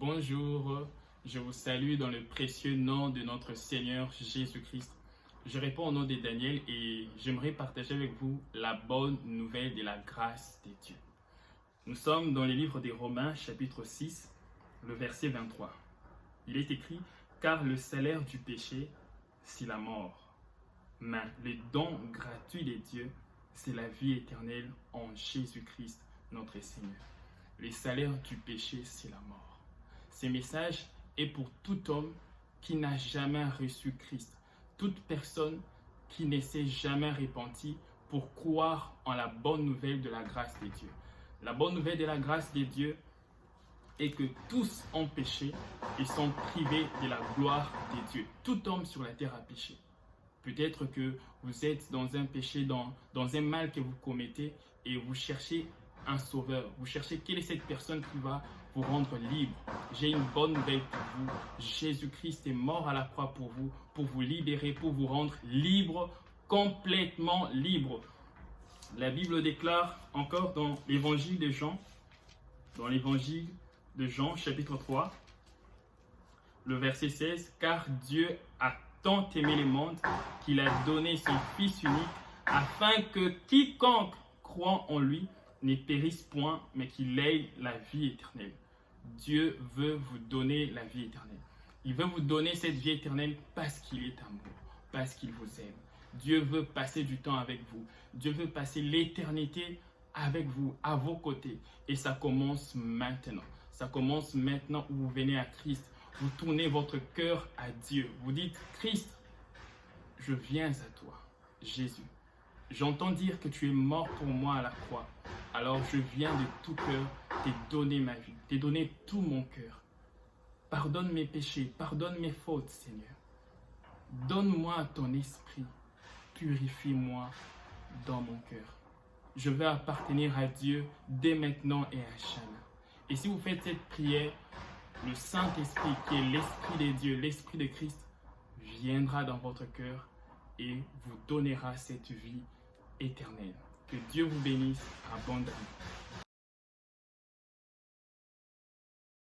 Bonjour, je vous salue dans le précieux nom de notre Seigneur Jésus-Christ. Je réponds au nom de Daniel et j'aimerais partager avec vous la bonne nouvelle de la grâce de Dieu. Nous sommes dans le livre des Romains, chapitre 6, le verset 23. Il est écrit « Car le salaire du péché, c'est la mort. Mais le don gratuit de Dieu, c'est la vie éternelle en Jésus-Christ, notre Seigneur. Le salaire du péché, c'est la mort. » Ce message est pour tout homme qui n'a jamais reçu Christ, toute personne qui ne s'est jamais repentie pour croire en la bonne nouvelle de la grâce de Dieu. La bonne nouvelle de la grâce de Dieu est que tous ont péché et sont privés de la gloire de Dieu. Tout homme sur la terre a péché. Peut-être que vous êtes dans un péché, dans un mal que vous commettez et vous cherchez un sauveur. Vous cherchez quelle est cette personne qui va vous rendre libre. J'ai une bonne nouvelle pour vous. Jésus-Christ est mort à la croix pour vous libérer, pour vous rendre libre, complètement libre. La Bible déclare encore dans l'évangile de Jean, chapitre 3, le verset 16, « Car Dieu a tant aimé le monde qu'il a donné son Fils unique, afin que quiconque croit en lui ne périsse point, mais qu'il ait la vie éternelle. » Dieu veut vous donner la vie éternelle. Il veut vous donner cette vie éternelle parce qu'il est amour, parce qu'il vous aime. Dieu veut passer du temps avec vous. Dieu veut passer l'éternité avec vous, à vos côtés. Et ça commence maintenant. Ça commence maintenant où vous venez à Christ. Vous tournez votre cœur à Dieu. Vous dites, Christ, je viens à toi, Jésus. J'entends dire que tu es mort pour moi à la croix. Alors je viens de tout cœur te donner ma vie, te donner tout mon cœur. Pardonne mes péchés, pardonne mes fautes, Seigneur. Donne-moi ton esprit, purifie-moi dans mon cœur. Je veux appartenir à Dieu dès maintenant et à jamais. Et si vous faites cette prière, le Saint-Esprit, qui est l'Esprit de Dieu, l'Esprit de Christ, viendra dans votre cœur et vous donnera cette vie éternelle. Que Dieu vous bénisse abondamment.